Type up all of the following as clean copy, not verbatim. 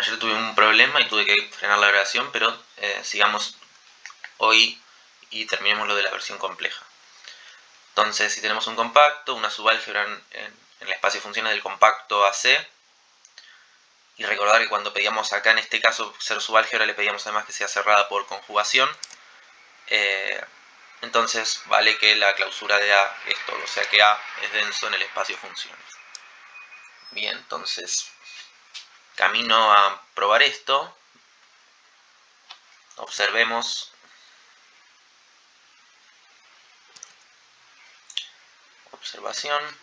Bueno, ayer tuve un problema y tuve que frenar la grabación, pero sigamos hoy y terminemos lo de la versión compleja. Entonces, si tenemos un compacto, una subálgebra en el espacio de funciones del compacto AC, y recordar que cuando pedíamos acá, en este caso, ser subálgebra, le pedíamos además que sea cerrada por conjugación, entonces vale que la clausura de A es todo, o sea que A es denso en el espacio de funciones. Bien, entonces, camino a probar esto. Observemos. Observación.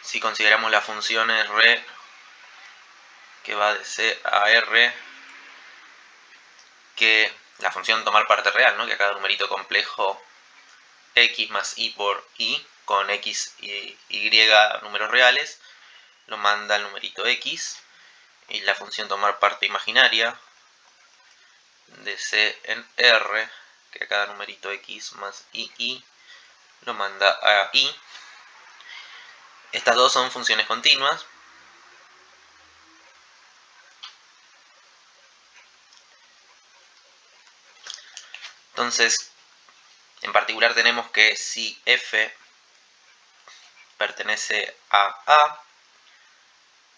Si consideramos la función R que va de C a R, que la función tomar parte real, ¿no? Que a cada numerito complejo x más y por y, con x y y números reales, lo manda al numerito x, y la función tomar parte imaginaria de C en R, que a cada numerito x más y, lo manda a y. Estas dos son funciones continuas. Entonces, en particular tenemos que si f pertenece a A,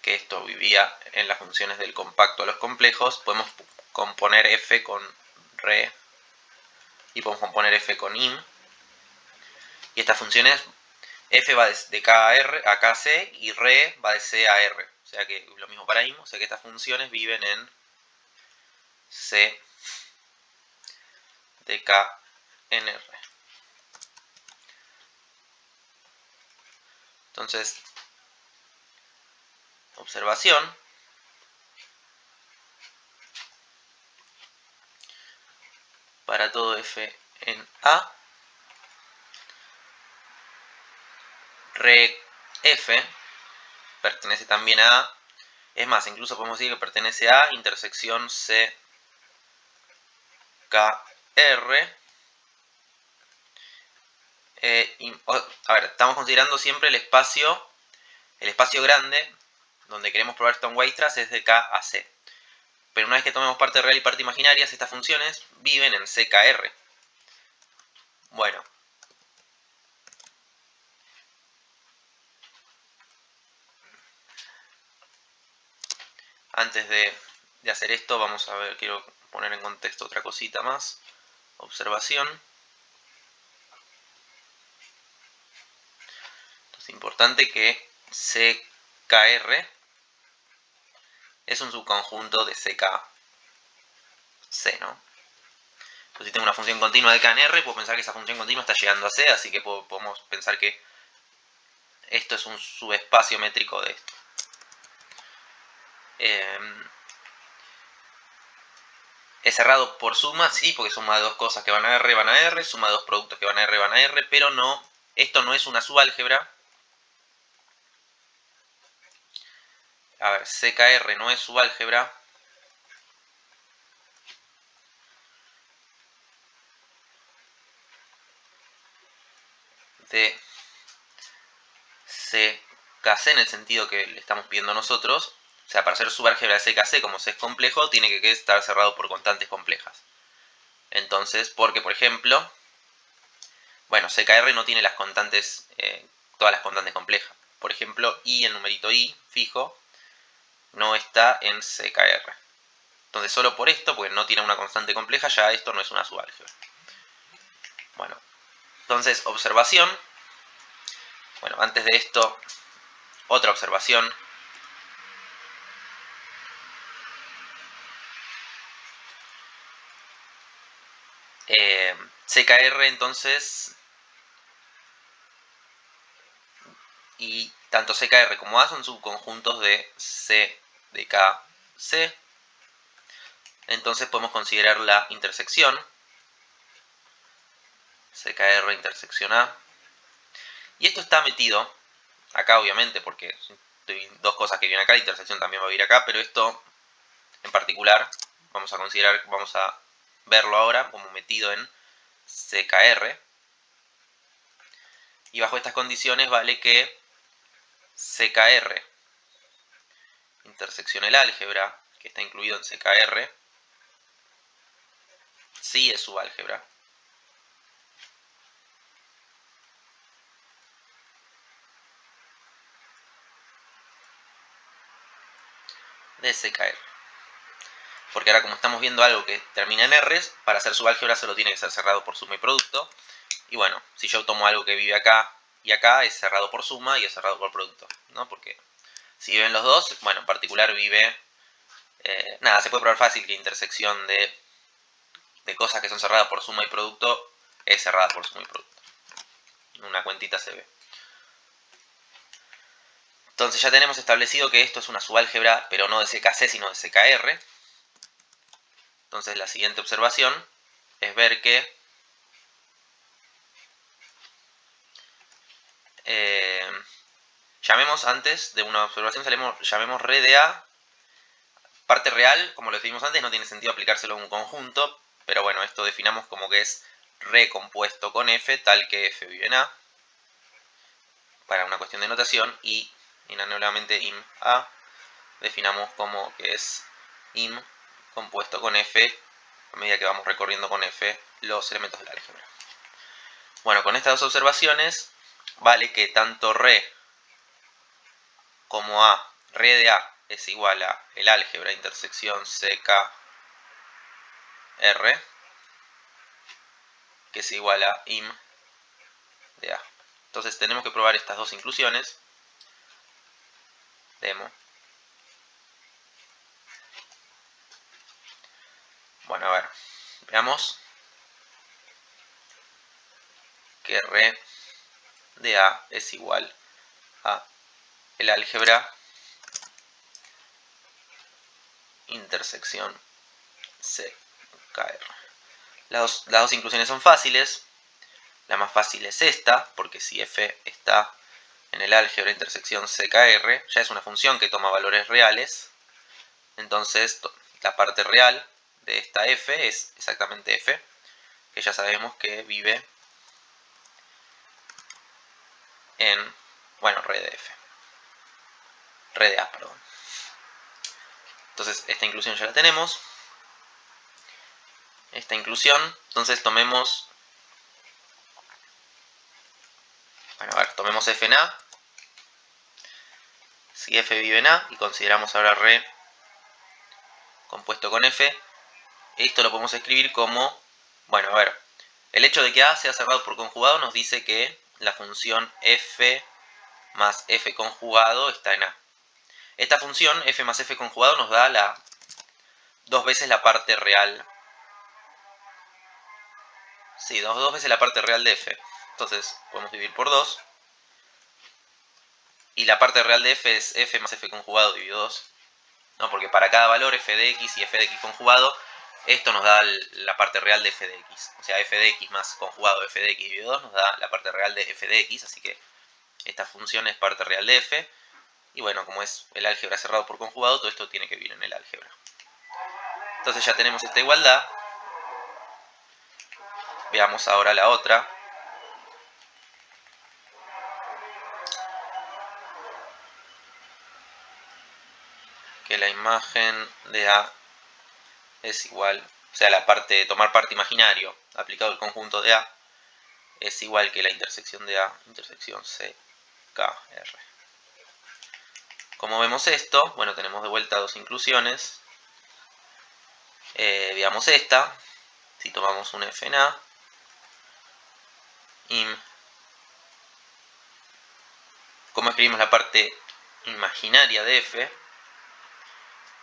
que esto vivía en las funciones del compacto a los complejos, podemos componer f con re y podemos componer f con im. Y estas funciones, f va de k a r a kc y re va de c a r. O sea que lo mismo para im, o sea que estas funciones viven en c de k en r. Entonces, observación. Para todo f en A, re f pertenece también a A. Es más, incluso podemos decir que pertenece a intersección C K R. A ver, estamos considerando siempre el espacio grande donde queremos probar Stone Weierstrass es de K a C. Pero una vez que tomemos parte real y parte imaginaria, estas funciones viven en CKR. Bueno. Antes de hacer esto, vamos a ver, quiero poner en contexto otra cosita más. Observación. Entonces, importante que CKR es un subconjunto de CK C, ¿no? Entonces, si tengo una función continua de K en R, puedo pensar que esa función continua está llegando a C, así que podemos pensar que esto es un subespacio métrico de esto. Es cerrado por suma, sí, porque suma de dos cosas que van a R, suma de dos productos que van a R, pero no, esto no es una subálgebra. A ver, CKR no es subálgebra. De CKC en el sentido que le estamos pidiendo nosotros. O sea, para ser subálgebra de CKC, como C es complejo, tiene que estar cerrado por constantes complejas. Entonces, porque por ejemplo, bueno, CKR no tiene las constantes, todas las constantes complejas. Por ejemplo, I, el numerito I fijo, no está en CKR. Entonces, solo por esto, porque no tiene una constante compleja, ya esto no es una subálgebra. Bueno, entonces, observación. Bueno, antes de esto, otra observación. CKR, entonces, y tanto CKR como A son subconjuntos de C de K, C. Entonces podemos considerar la intersección CKR intersección A. Y esto está metido acá, obviamente, porque dos cosas que vienen acá, la intersección también va a ir acá, pero esto en particular vamos a verlo ahora como metido en CKR. Y bajo estas condiciones vale que CKR intersección el álgebra, que está incluido en CKR, sí es subálgebra. De CKR. Porque ahora como estamos viendo algo que termina en R's, para ser subálgebra solo tiene que ser cerrado por suma y producto. Y bueno, si yo tomo algo que vive acá y acá, es cerrado por suma y es cerrado por producto, ¿no? Porque si viven los dos, bueno, en particular vive... nada, se puede probar fácil que intersección de cosas que son cerradas por suma y producto es cerrada por suma y producto. Una cuentita se ve. Entonces ya tenemos establecido que esto es una subálgebra, pero no de CKC, sino de CKR. Entonces la siguiente observación es ver que llamemos antes de una observación, llamemos re de A. Parte real, como lo definimos antes, no tiene sentido aplicárselo a un conjunto, pero bueno, esto definamos como que es re compuesto con F, tal que F vive en A, para una cuestión de notación, y nuevamente im A, definamos como que es im compuesto con F, a medida que vamos recorriendo con F los elementos del álgebra. Bueno, con estas dos observaciones, vale que tanto re como A, re de A, es igual a el álgebra intersección CKR, que es igual a im de A. Entonces tenemos que probar estas dos inclusiones. Demo. Bueno, a ver, veamos que re de A es igual a el álgebra intersección CKR. Las dos inclusiones son fáciles. La más fácil es esta, porque si f está en el álgebra intersección CKR, ya es una función que toma valores reales. Entonces la parte real de esta f es exactamente f, que ya sabemos que vive en, bueno, re de f. Re de A, perdón. Entonces esta inclusión ya la tenemos. Esta inclusión, entonces tomemos... Bueno, a ver, tomemos f en A. Si f vive en A y consideramos ahora re compuesto con f, esto lo podemos escribir como... Bueno, a ver, el hecho de que A sea cerrado por conjugado nos dice que la función f más f conjugado está en A. Esta función f más f conjugado nos da dos veces la parte real. Sí, dos veces la parte real de f. Entonces podemos dividir por 2. Y la parte real de f es f más f conjugado dividido 2. ¿No? Porque para cada valor f de x y f de x conjugado, esto nos da la parte real de f de x. O sea, f de x más conjugado f de x dividido 2 nos da la parte real de f de x. Así que esta función es parte real de f. Y bueno, como es el álgebra cerrado por conjugado, todo esto tiene que vivir en el álgebra. Entonces ya tenemos esta igualdad. Veamos ahora la otra. Que la imagen de A es igual, o sea, tomar parte imaginario aplicado al conjunto de A es igual que la intersección de A, intersección CKR. Como vemos esto, bueno, tenemos de vuelta dos inclusiones. Veamos esta. Si tomamos un f en A, im, ¿cómo escribimos la parte imaginaria de f?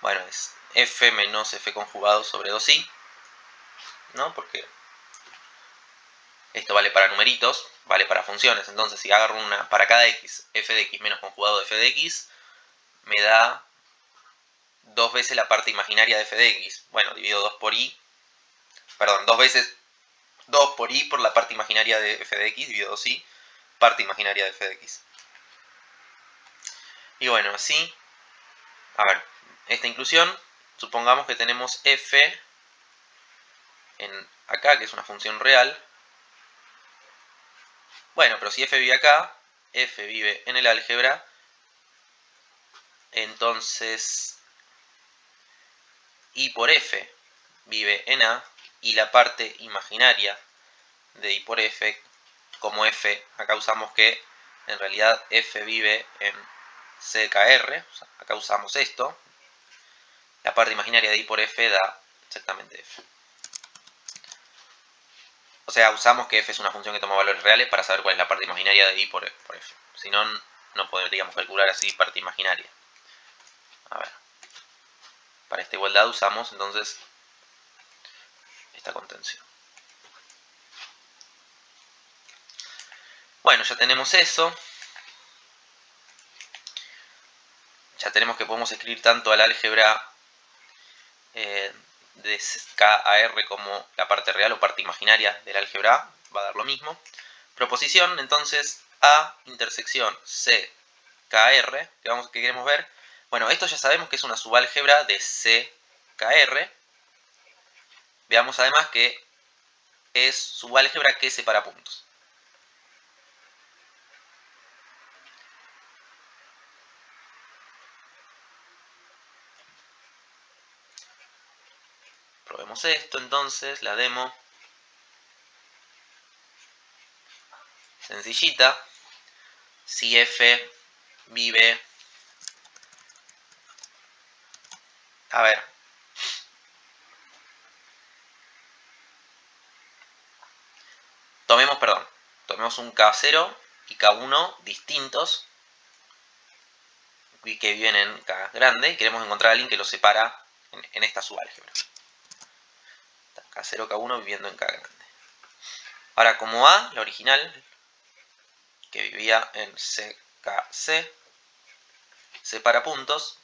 Bueno, es f menos f conjugado sobre 2i, ¿no? Porque esto vale para numeritos, vale para funciones. Entonces, si agarro una para cada x, f de x menos conjugado de f de x, me da dos veces la parte imaginaria de f de x. Bueno, divido 2 por i. Perdón, dos veces 2 por i por la parte imaginaria de f de x, divido 2i, parte imaginaria de f de x. Y bueno, así, a ver, esta inclusión, supongamos que tenemos f en acá, que es una función real. Bueno, pero si f vive acá, f vive en el álgebra entonces I por F vive en A, y la parte imaginaria de I por F, como F, acá usamos que en realidad F vive en CKR, o sea, acá usamos esto, la parte imaginaria de I por F da exactamente F. O sea, usamos que F es una función que toma valores reales para saber cuál es la parte imaginaria de I por F. Si no, no podríamos calcular así parte imaginaria. A ver. Para esta igualdad usamos entonces esta contención. Bueno, ya tenemos eso. Ya tenemos que podemos escribir tanto al álgebra de K a R como la parte real o parte imaginaria del álgebra A. Va a dar lo mismo. Proposición, entonces, A intersección C KR, que queremos ver. Bueno, esto ya sabemos que es una subálgebra de CKR. Veamos además que es subálgebra que separa puntos. Probemos esto entonces, la demo. Sencillita. Si F vive... A ver. Tomemos un K0 y K1 distintos que viven en K grande y queremos encontrar a alguien que los separa en esta subálgebra. K0, K1 viviendo en K grande. Ahora, como A, la original, que vivía en CKC, separa puntos,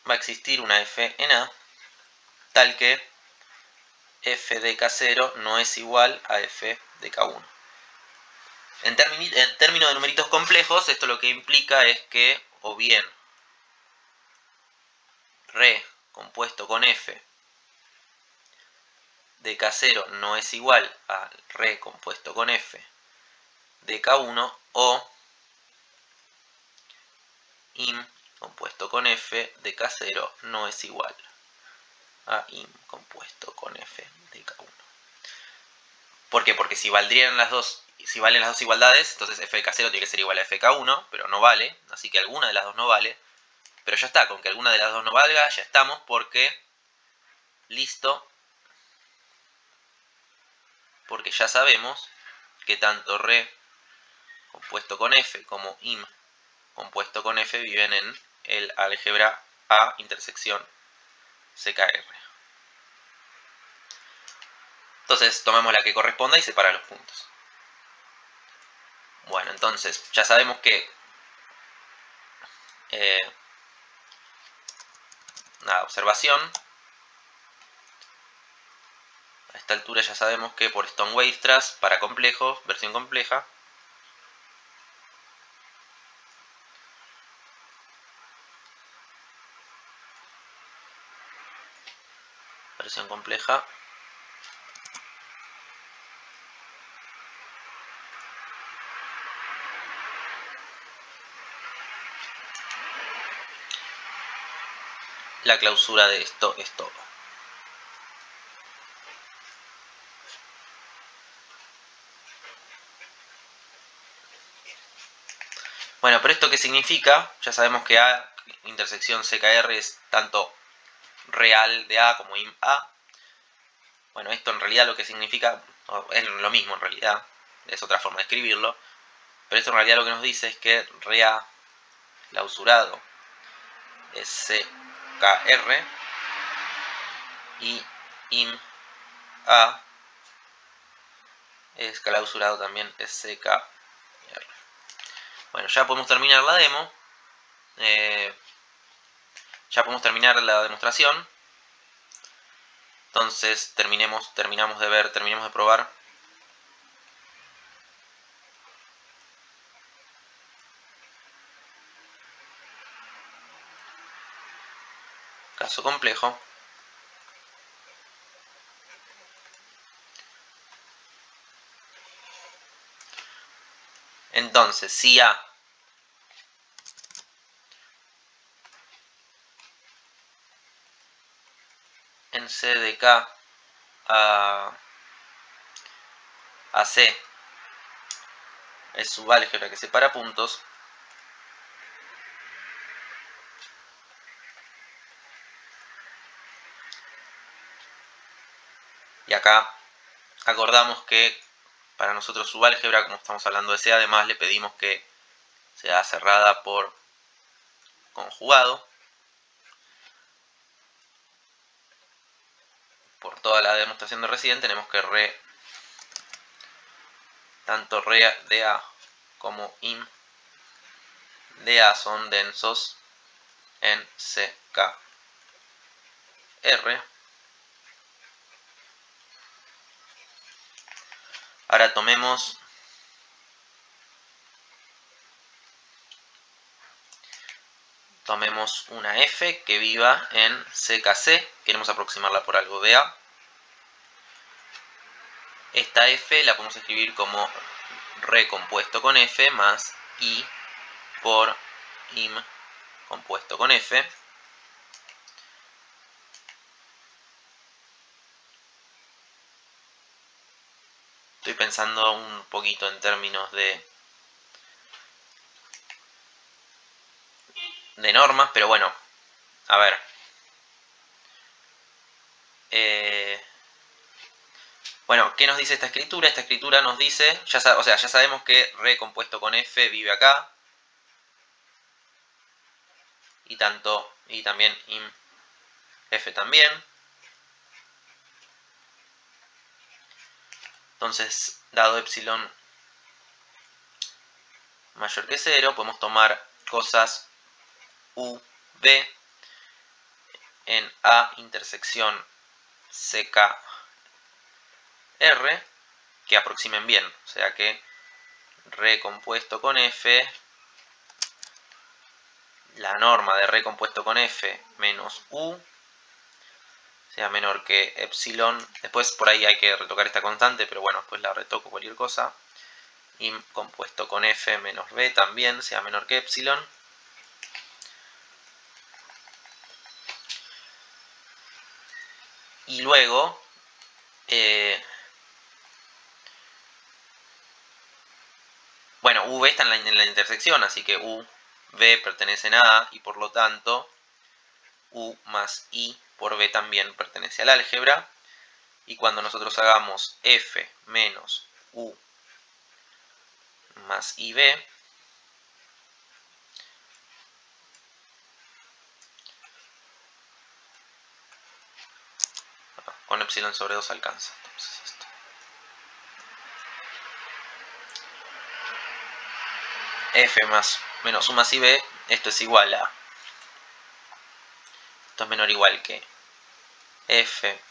va a existir una F en A, tal que F de K0 no es igual a F de K1. En términos de numeritos complejos, esto lo que implica es que o bien re compuesto con F de K0 no es igual a re compuesto con F de K1, o im compuesto con F de K0 no es igual a im compuesto con F de K1. ¿Por qué? Porque si valen las dos igualdades, entonces F de K0 tiene que ser igual a F de K1, pero no vale, así que alguna de las dos no vale. Pero ya está, con que alguna de las dos no valga, ya estamos, porque listo, porque ya sabemos que tanto re compuesto con F como im compuesto con F viven en el álgebra A intersección CKR. Entonces tomemos la que corresponda y separa los puntos. Bueno, entonces ya sabemos que nada, observación. A esta altura ya sabemos que por Stone-Weierstrass, para complejos, versión compleja, la clausura de esto es todo. Bueno, pero ¿esto qué significa? Ya sabemos que A intersección CKR es tanto real de A como im A. Bueno, esto en realidad lo que significa, es lo mismo en realidad, es otra forma de escribirlo, pero esto en realidad lo que nos dice es que re A clausurado es CKR y im A es clausurado también es CKR. Bueno, ya podemos terminar la demo. Ya podemos terminar la demostración. Entonces terminamos de probar. Caso complejo. Entonces, si A en C de K a C es subálgebra que separa puntos, y acá acordamos que para nosotros subálgebra, como estamos hablando de C, además le pedimos que sea cerrada por conjugado. Por toda la demostración de recién tenemos que tanto re de A como im de A son densos en CKR. Ahora tomemos una F que viva en CKC, queremos aproximarla por algo de A. Esta F la podemos escribir como re compuesto con F más I por im compuesto con F. Estoy pensando un poquito en términos de normas, pero bueno, a ver. Bueno, ¿qué nos dice esta escritura? Esta escritura nos dice, ya sabemos que re compuesto con F vive acá. Y también im F también. Entonces, dado epsilon mayor que 0, podemos tomar cosas U, B en A intersección CK, R, que aproximen bien. O sea que re compuesto con F, la norma de re compuesto con F menos U sea menor que epsilon. Después por ahí hay que retocar esta constante, pero bueno, después la retoco cualquier cosa. Y compuesto con F menos B también sea menor que epsilon. Y luego, bueno, UV está en la intersección, así que UV pertenecen a A y por lo tanto U más I por B también pertenece al álgebra. Y cuando nosotros hagamos F menos U más IB, con epsilon sobre 2 alcanza. Entonces esto. F más menos U más IB, esto es igual a... Esto es menor o igual que F...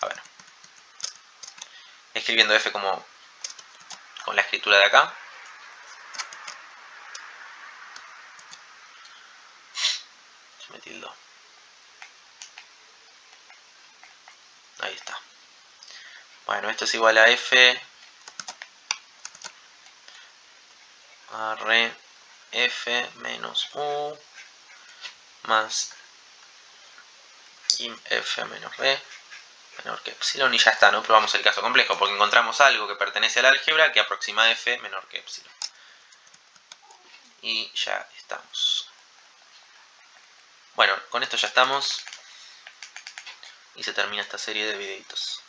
A ver. Escribiendo F como con la escritura de acá. Me tildo. Ahí está. Bueno, esto es igual a F a re F menos U más im F menos B menor que epsilon y ya está, no probamos el caso complejo porque encontramos algo que pertenece al álgebra que aproxima a F menor que epsilon. Y ya estamos. Bueno, con esto ya estamos y se termina esta serie de videitos.